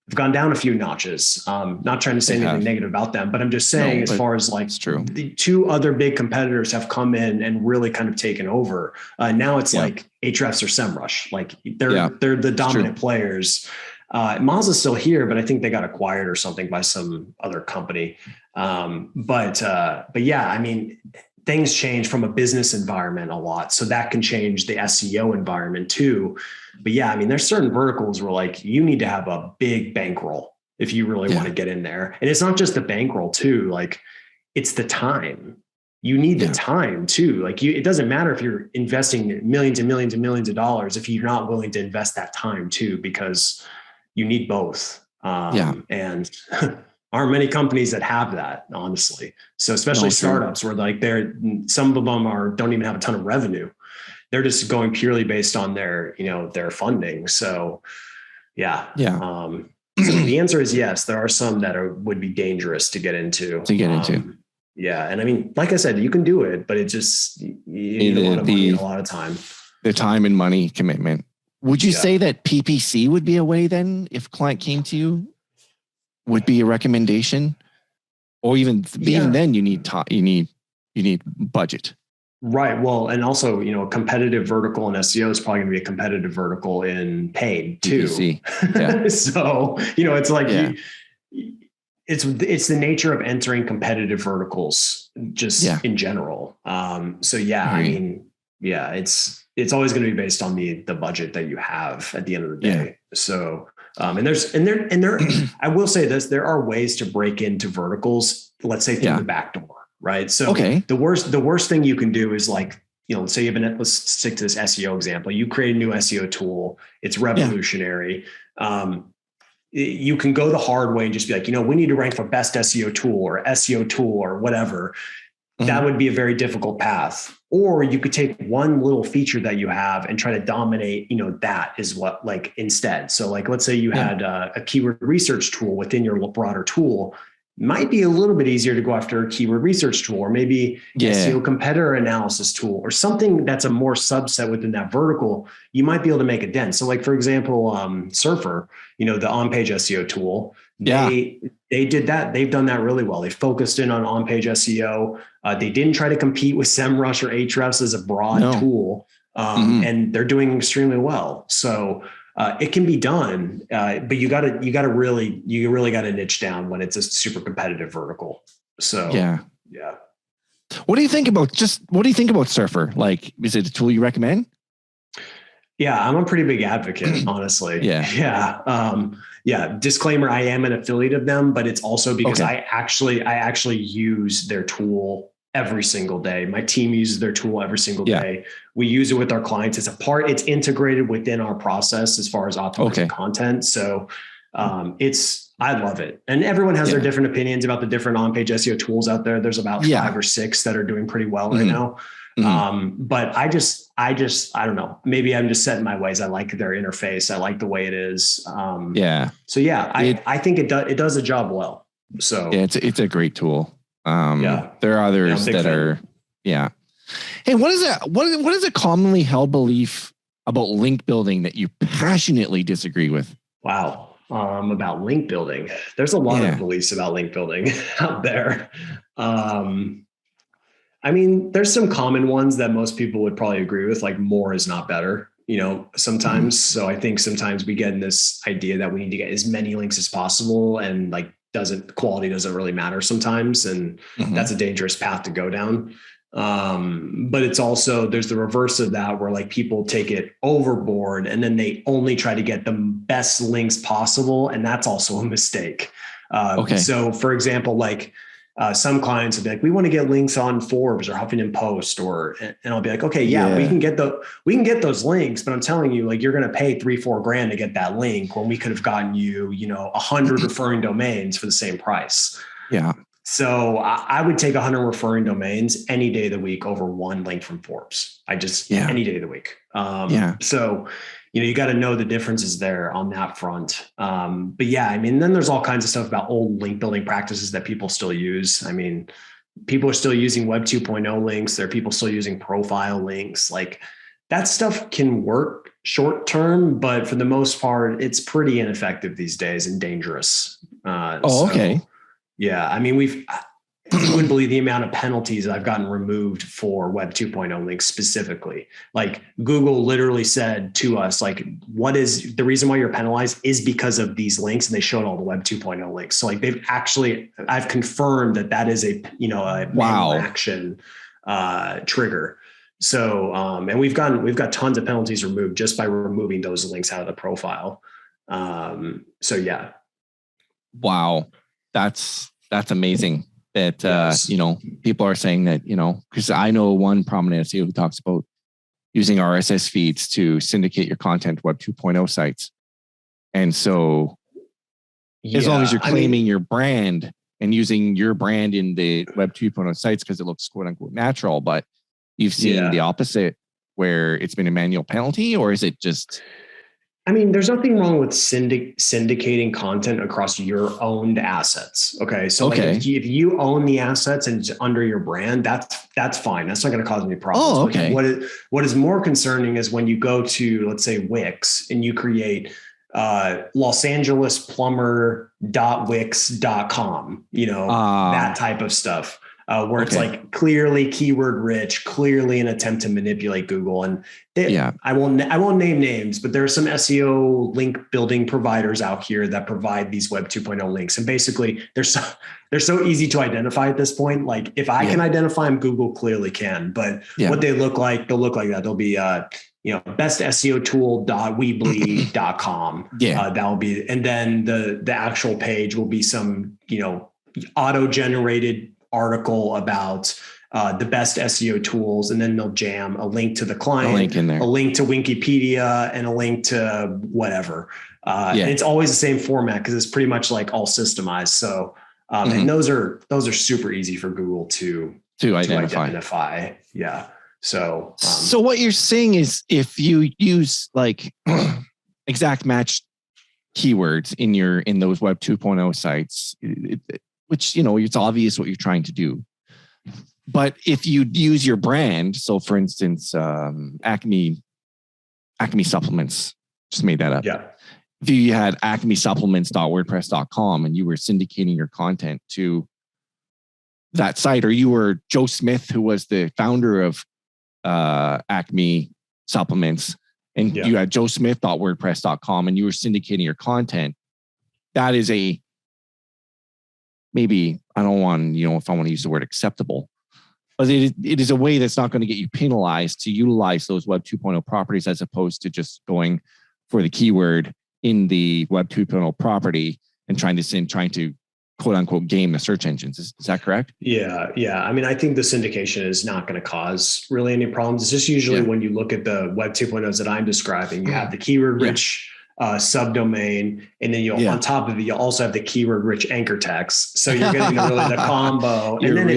we've gone down a few notches. Not trying to say anything negative about them, but I'm just saying as far as like the two other big competitors have come in and really kind of taken over. Now it's like Ahrefs or SEMrush. Like they're the dominant players. Moz is still here, but I think they got acquired or something by some other company. But yeah, I mean, things change from a business environment a lot. So that can change the SEO environment too. But yeah, I mean, there's certain verticals where like you need to have a big bankroll if you really want to get in there. And it's not just the bankroll too, like it's the time. You need the time too. Like it doesn't matter if you're investing millions and millions and millions of dollars if you're not willing to invest that time too, because you need both. And aren't many companies that have that, honestly. So especially startups where like some of them don't even have a ton of revenue. They're just going purely based on their funding. So so the answer is yes, there are some that would be dangerous to get into. Yeah. And I mean, like I said, you can do it, but it just, you need a lot of money and a lot of time. The time and money commitment. Would you say that PPC would be a way then if client came to you? Would be a recommendation, or even then you need budget. Right. Well, and also, a competitive vertical in SEO is probably going to be a competitive vertical in paid too. Yeah. So, it's like, it's the nature of entering competitive verticals just in general. I mean, it's always going to be based on the budget that you have at the end of the day. So, I will say this, there are ways to break into verticals, let's say through the back door, right? So the worst thing you can do is like, let's say let's stick to this SEO example. You create a new SEO tool. It's revolutionary. You can go the hard way and just be like, we need to rank for best SEO tool or SEO tool or whatever. That would be a very difficult path. Or you could take one little feature that you have and try to dominate, that is what like instead. So like, let's say you had a keyword research tool within your broader tool. Might be a little bit easier to go after a keyword research tool, or maybe SEO competitor analysis tool, or something that's a more subset within that vertical. You might be able to make a dent. So like, for example, Surfer, the on-page SEO tool, they did that. They've done that really well. They focused in on page SEO. They didn't try to compete with SEMrush or Ahrefs as a broad tool. And they're doing extremely well. So it can be done, but you really got to niche down when it's a super competitive vertical. So What do you think about Surfer? Like, is it a tool you recommend? Yeah, I'm a pretty big advocate, honestly. Disclaimer, I am an affiliate of them, but it's also because I actually use their tool every single day. My team uses their tool every single day. We use it with our clients. It's integrated within our process as far as optimizing content. So I love it. And everyone has their different opinions about the different on-page SEO tools out there. There's about 5 or 6 that are doing pretty well right now. But I don't know, maybe I'm just set in my ways. I like their interface. I like the way it is. I think it does a job well. So it's a great tool. There are others that are, Hey, what is a commonly held belief about link building that you passionately disagree with? Wow. About link building. There's a lot of beliefs about link building out there. I mean, there's some common ones that most people would probably agree with, like more is not better, sometimes. So I think sometimes we get in this idea that we need to get as many links as possible, and like quality doesn't really matter sometimes. And that's a dangerous path to go down. But it's also, there's the reverse of that where like people take it overboard and then they only try to get the best links possible. And that's also a mistake. So for example, like some clients will be like, we want to get links on Forbes or Huffington Post, and I'll be like, okay, we can get those links, but I'm telling you, like, you're going to pay $3-4 grand to get that link when we could have gotten you, 100 referring domains for the same price. Yeah. So I would take 100 referring domains any day of the week over one link from Forbes. Any day of the week. So you got to know the differences there on that front. But yeah, I mean, then there's all kinds of stuff about old link building practices that people still use. I mean, people are still using Web 2.0 links. There are people still using profile links. Like that stuff can work short term, but for the most part, it's pretty ineffective these days and dangerous. Okay. Yeah, I mean, you wouldn't believe the amount of penalties I've gotten removed for Web 2.0 links specifically. Like Google literally said to us, like, what is the reason why you're penalized is because of these links. And they showed all the Web 2.0 links. So like I've confirmed that is a manual action trigger. So, and we've got tons of penalties removed just by removing those links out of the profile. So yeah. Wow. That's amazing. That, yes. People are saying that, because I know one prominent SEO who talks about using RSS feeds to syndicate your content to Web 2.0 sites. And so as long as you're claiming your brand and using your brand in the Web 2.0 sites, because it looks quote unquote natural, but you've seen the opposite where it's been a manual penalty, or is it just... I mean, there's nothing wrong with syndicating content across your owned assets. Okay. So like if you own the assets and it's under your brand, that's fine. That's not going to cause any problems. Oh, okay. What is more concerning is when you go to, let's say, Wix and you create Los Angeles plumber.wix.com, that type of stuff. Where it's like clearly keyword rich, clearly an attempt to manipulate Google. And I won't name names, but there are some SEO link building providers out here that provide these Web 2.0 links. And basically they're so easy to identify at this point. Like if I can identify them, Google clearly can, but what they'll look like that. They'll be, bestseotool.weebly.com. That'll be, and then the actual page will be some, auto-generated article about the best SEO tools, and then they'll jam a link to the client, a link in there, a link to Wikipedia, and a link to whatever. And it's always the same format because it's pretty much like all systemized. So, and those are super easy for Google to identify. Yeah. So, so what you're saying is if you use like exact match keywords in those Web 2.0 sites, which, it's obvious what you're trying to do. But if you use your brand, so for instance, Acme supplements, just made that up. Yeah. If you had acmesupplements.wordpress.com and you were syndicating your content to that site, or you were Joe Smith, who was the founder of Acme Supplements, and you had joesmith.wordpress.com and you were syndicating your content, that is maybe, I don't want, if I want to use the word acceptable, but it is a way that's not going to get you penalized to utilize those Web 2.0 properties, as opposed to just going for the keyword in the Web 2.0 property and trying to quote unquote game the search engines. Is that correct? Yeah. I mean, I think the syndication is not going to cause really any problems. It's just usually when you look at the Web 2.0s that I'm describing, you have the keyword rich subdomain, and then on top of it, you also have the keyword rich anchor text. So you're getting the combo, and then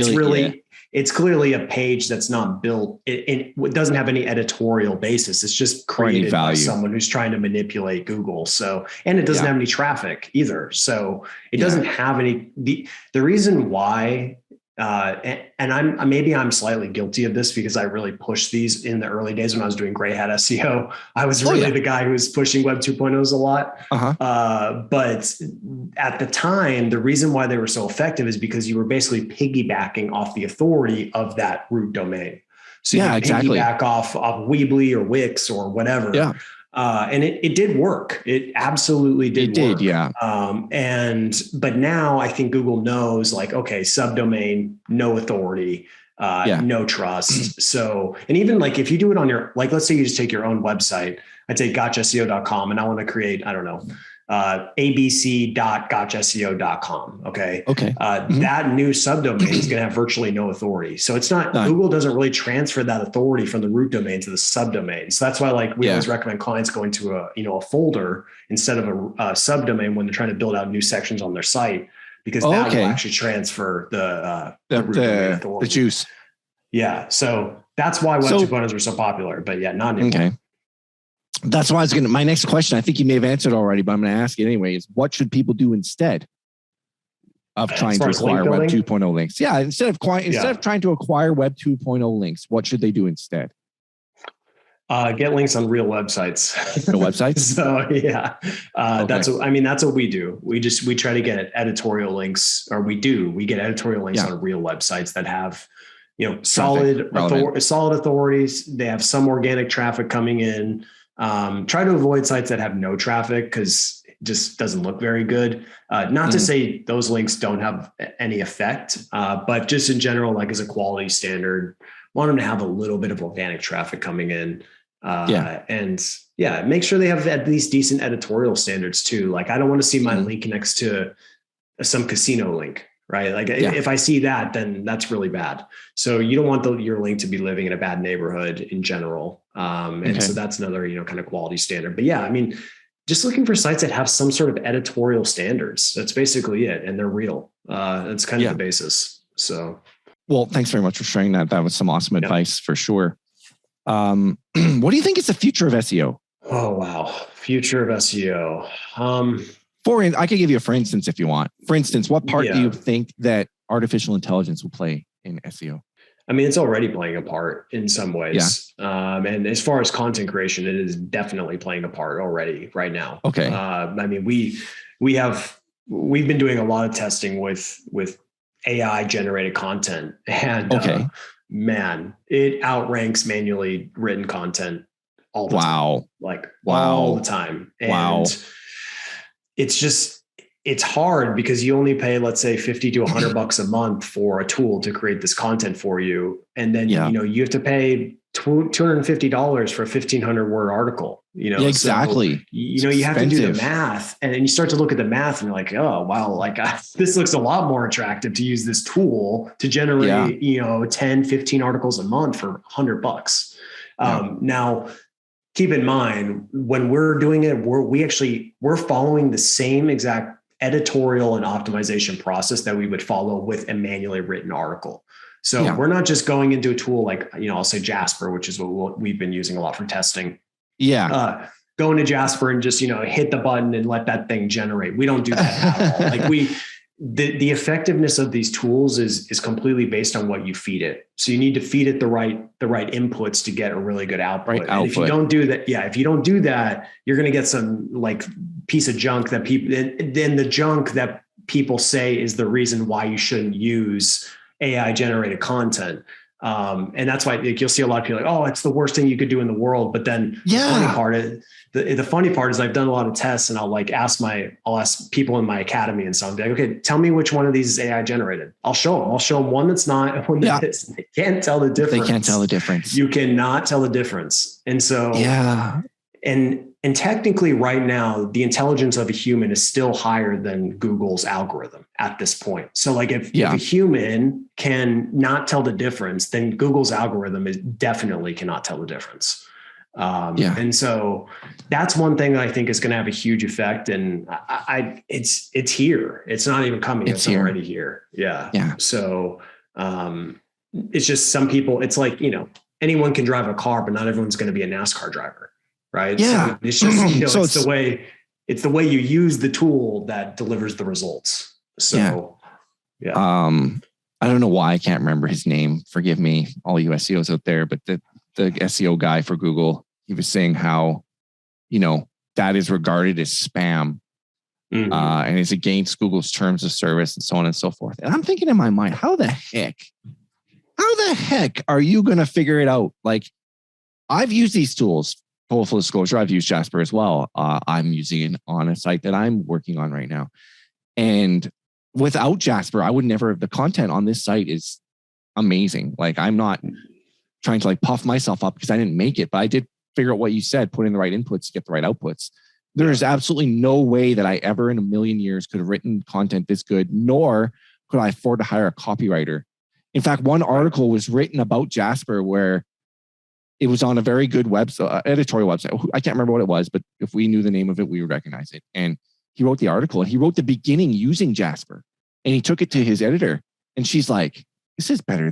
it's clearly a page that's not built. It doesn't have any editorial basis. It's just created by someone who's trying to manipulate Google. So, and it doesn't have any traffic either. So it doesn't have any, the reason why, and I'm slightly guilty of this because I really pushed these in the early days when I was doing Gray Hat SEO. I was really the guy who was pushing Web 2.0s a lot. But at the time, the reason why they were so effective is because you were basically piggybacking off the authority of that root domain. So you piggyback off Weebly or Wix or whatever. Yeah. And it did work. It absolutely did work. Yeah. But now I think Google knows, like, okay, subdomain, no authority, no trust. So, and even like if you do it on your, like, let's say you just take your own website, I'd say gotchseo.com, and I want to create, I don't know, abc.gotchseo.com. Okay. That new subdomain is going to have virtually no authority. So it's not, Google doesn't really transfer that authority from the root domain to the subdomain. So that's why, like, we always recommend clients going to a folder instead of a subdomain when they're trying to build out new sections on their site, because that will actually transfer the root domain authority. The juice. Yeah. So that's why Web 2.0s were so popular, but not anymore. Okay. That's why I was going to, my next question, I think you may have answered already, but I'm going to ask it anyway, is what should people do instead of trying to acquire Web 2.0 links? Yeah. Instead of trying to acquire Web 2.0 links, what should they do instead? Get links on real websites. Real websites. So yeah, that's what we do. We try to get editorial links, or we get editorial links on real websites that have, solid authorities. They have some organic traffic coming in. Try to avoid sites that have no traffic, because it just doesn't look very good. Not to say those links don't have any effect, but just in general, like as a quality standard, want them to have a little bit of organic traffic coming in. And make sure they have at least decent editorial standards too. Like, I don't want to see my link next to some casino link, right? Like if I see that, then that's really bad. So you don't want your link to be living in a bad neighborhood in general. So that's another, kind of quality standard. But yeah, I mean, just looking for sites that have some sort of editorial standards. That's basically it. And they're real. That's kind of the basis. So. Well, thanks very much for sharing that. That was some awesome advice for sure. What do you think is the future of SEO? Oh, wow. Future of SEO. I could give you a for instance if you want. For instance, what part do you think that artificial intelligence will play in SEO? I mean, it's already playing a part in some ways. And as far as content creation, it is definitely playing a part already right now. Okay. I mean, we've been doing a lot of testing with AI generated content, and man, it outranks manually written content all the time. All the time. And it's hard because you only pay, let's say $50 to $100 a month for a tool to create this content for you. And then, you have to pay $250 for a 1,500 word article, exactly. So, you have to do the math, and then you start to look at the math and you're like, oh, wow, like this looks a lot more attractive to use this tool to generate, 10, 15 articles a month for $100. Now keep in mind, when we're doing it, we're following the same exact editorial and optimization process that we would follow with a manually written article. So we're not just going into a tool like, I'll say Jasper, which is what we've been using a lot for testing. Go into Jasper and just, hit the button and let that thing generate. We don't do that at all. Like the effectiveness of these tools is completely based on what you feed it. So you need to feed it the right inputs to get a really good output. And if you don't do that, you're going to get some like piece of junk that then the junk that people say is the reason why you shouldn't use AI generated content. And that's why you'll see a lot of people like, oh, it's the worst thing you could do in the world. But then the funny part is I've done a lot of tests, and I'll ask people in my academy and so I'll be like, okay, tell me which one of these is AI generated. I'll show them one that's not, one that is. They can't tell the difference. They can't tell the difference. You cannot tell the difference. And so, and technically right now, the intelligence of a human is still higher than Google's algorithm at this point. So like if a human can not tell the difference, then Google's algorithm definitely cannot tell the difference. And so that's one thing that I think is going to have a huge effect. And it's here. It's not even coming. It's already here. Yeah. So it's just some people, it's like, anyone can drive a car, but not everyone's going to be a NASCAR driver. Right. Yeah. So it's just, so it's the way you use the tool that delivers the results. So, I don't know why I can't remember his name. Forgive me, all you SEOs out there, but the SEO guy for Google, he was saying how, that is regarded as spam and is against Google's terms of service and so on and so forth. And I'm thinking in my mind, how the heck are you going to figure it out? Like, I've used these tools. Full disclosure, I've used Jasper as well. I'm using it on a site that I'm working on right now. And without Jasper, I would never have, the content on this site is amazing. Like, I'm not trying to puff myself up because I didn't make it, but I did figure out what you said, put in the right inputs to get the right outputs. There is absolutely no way that I ever in a million years could have written content this good, nor could I afford to hire a copywriter. In fact, one article was written about Jasper where it was on a very good website, editorial website. I can't remember what it was, but if we knew the name of it, we would recognize it. And he wrote the article and he wrote the beginning using Jasper, and he took it to his editor, and she's like, this is better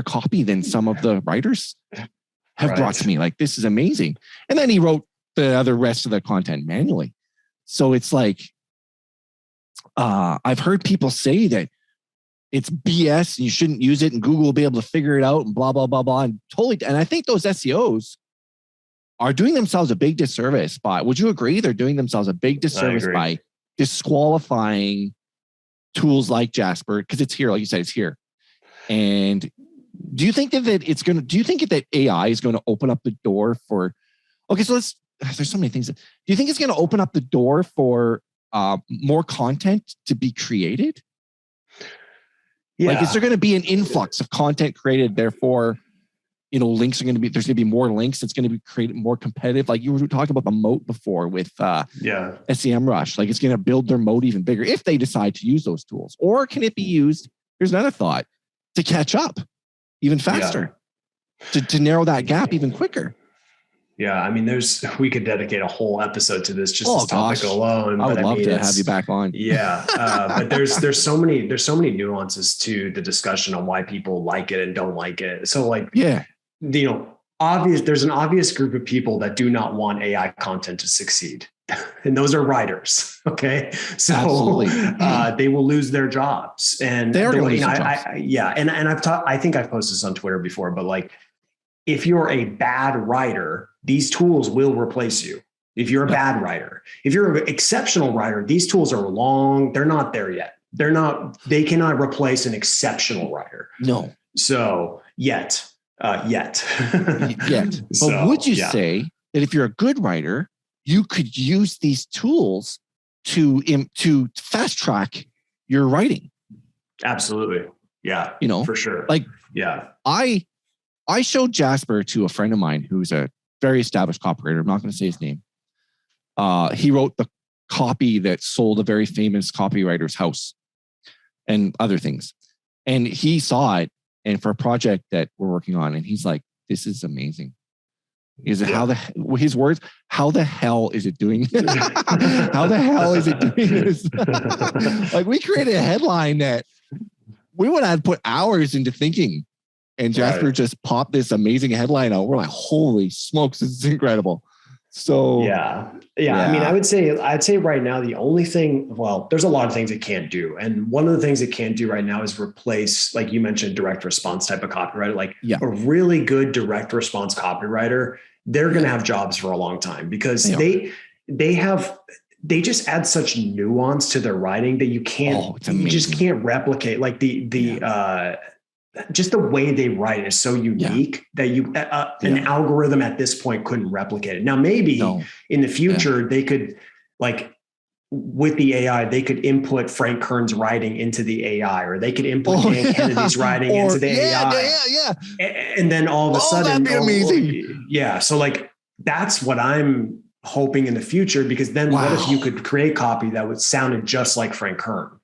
copy than some of the writers. have brought to me. Like, this is amazing. And then he wrote the rest of the content manually. So it's like, I've heard people say that it's BS and you shouldn't use it and Google will be able to figure it out and blah, blah, blah, blah. And I think those SEOs are doing themselves a big disservice would you agree? They're doing themselves a big disservice by disqualifying tools like Jasper, because it's here, like you said, it's here. And do you think that AI is going to open up the door for, okay, so there's so many things. Do you think it's going to open up the door for more content to be created? Yeah. Like, is there going to be an influx of content created? Therefore, links are going to be, there's going to be more links. It's going to be created more competitive. Like you were talking about the moat before with SEMrush. Like, it's going to build their moat even bigger if they decide to use those tools. Or can it be used, here's another thought, to catch up even faster, to narrow that gap even quicker? Yeah, I mean, we could dedicate a whole episode to this, just this topic alone. I would love to have you back on. Yeah, but there's so many nuances to the discussion on why people like it and don't like it. So there's an obvious group of people that do not want AI content to succeed, and those are writers. Okay, so they will lose their jobs, and they're going to lose their jobs. I think I've posted this on Twitter before, but like, if you're a bad writer, these tools will replace you. If you're a bad writer, if you're an exceptional writer, these tools are they're not there yet. They cannot replace an exceptional writer. No. So yet. But would you say that if you're a good writer, you could use these tools to fast track your writing? Absolutely. Yeah. For sure. Like, I showed Jasper to a friend of mine who's a very established copywriter. I'm not going to say his name. He wrote the copy that sold a very famous copywriter's house and other things. And he saw it, and for a project that we're working on, and he's like, "This is amazing." His words, how the hell is it doing? How the hell is it doing this? Like, we created a headline that we would have put hours into thinking. And Jasper just popped this amazing headline out. We're like, holy smokes, this is incredible. So yeah. I mean, I'd say right now, the only thing, there's a lot of things it can't do. And one of the things it can't do right now is replace, like you mentioned, direct response type of copywriter. Like a really good direct response copywriter, they're going to have jobs for a long time, because they just add such nuance to their writing that you just can't replicate. Like just the way they write is so unique that an algorithm at this point couldn't replicate it. Now, maybe in the future they could, like, with the AI, they could input Frank Kern's writing into the AI, or they could input Dan Kennedy's writing into the AI. And then all of a sudden, that'd be amazing. So like, that's what I'm hoping in the future, because then what if you could create copy that would sounded just like Frank Kern?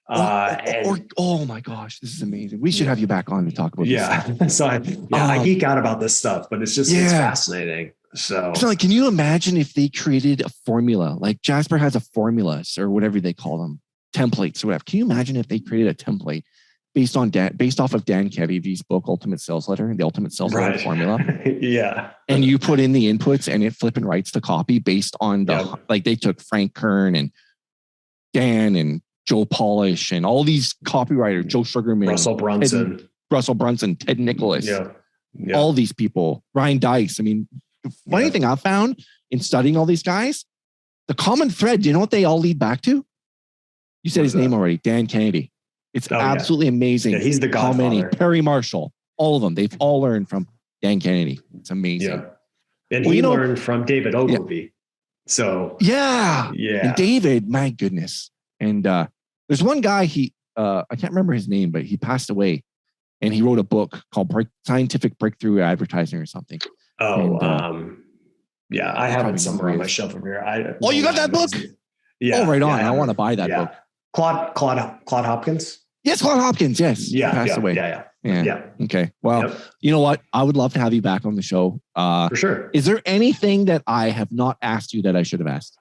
Oh my gosh, this is amazing. We should have you back on to talk about this. So I geek out about this stuff, but it's just it's fascinating. So like, can you imagine if they created a formula? Like Jasper has a formulas, or whatever they call them, templates or whatever. Can you imagine if they created a template based off of Dan Kennedy's book, Ultimate Sales Letter, the Ultimate Sales Letter formula? And you put in the inputs, and it flipping writes the copy based on like, they took Frank Kern and Dan and Joe Polish and all these copywriters, Joe Sugarman, Russell Brunson, Ted Nicholas, all these people, Ryan Dice. I mean, the funny thing I found in studying all these guys, the common thread, do you know what they all lead back to? You said his name already, Dan Kennedy. It's absolutely amazing. Yeah, he's the godfather. How many? Perry Marshall, all of them. They've all learned from Dan Kennedy. It's amazing. And he learned from David Ogilvy. So and David, my goodness. And there's one guy, I can't remember his name, but he passed away, and he wrote a book called Scientific Breakthrough Advertising or something. I have it somewhere on my shelf over here. You got that book? Yeah. Right on. I want to buy that book. Claude Hopkins. Yes, Claude Hopkins. Yes. Yeah. He passed away. Yeah. Okay. Well, you know what? I would love to have you back on the show. For sure. Is there anything that I have not asked you that I should have asked?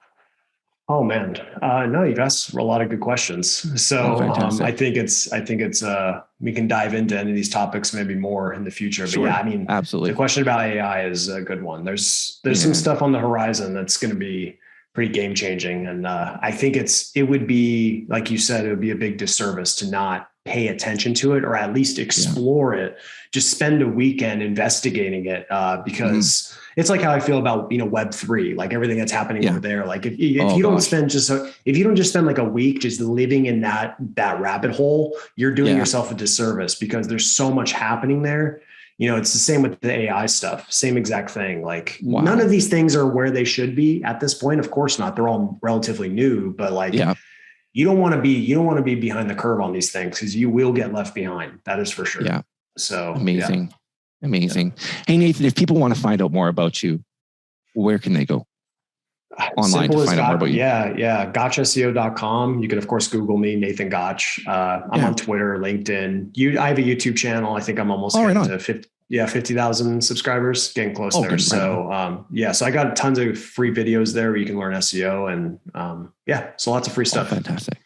Oh man, no, you've asked a lot of good questions. Oh, So fantastic. I think it's we can dive into any of these topics maybe more in the future. But Sure. yeah, I mean, the Absolutely. question about AI is a good one. There's some Yeah. stuff on the horizon that's going to be pretty game changing, and I think it would be, like you said, it would be a big disservice to not pay attention to it, or at least Yeah. explore it. Just spend a weekend investigating it, because it's like how I feel about, Web3, like everything that's happening Yeah. over there. Like if Oh, you don't gosh. spend if you don't just spend like a week just living in that rabbit hole, you're doing Yeah. yourself a disservice, because there's so much happening there. It's the same with the AI stuff, same exact thing. Like none Wow. of these things are where they should be at this point. Of course not. They're all relatively new, but like Yeah. you don't want to be behind the curve on these things, because you will get left behind. That is for sure. Yeah. So Amazing. Yeah. Amazing. Hey, Nathan, if people want to find out more about you, where can they go online Simple to as find out more about you? Yeah. GotchSEO.com. You can, of course, Google me, Nathan Gotch. I'm on Twitter, LinkedIn. I have a YouTube channel. I think I'm almost getting to 50,000 subscribers, getting close there. Good. So, so I got tons of free videos there where you can learn SEO, and so lots of free stuff. Fantastic.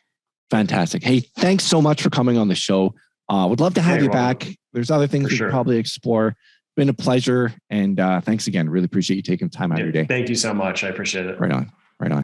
Fantastic. Hey, thanks so much for coming on the show. Would love to have you back. There's other things we could probably explore. Been a pleasure. And thanks again. Really appreciate you taking time out of your day. Thank you so much. I appreciate it. Right on. Right on.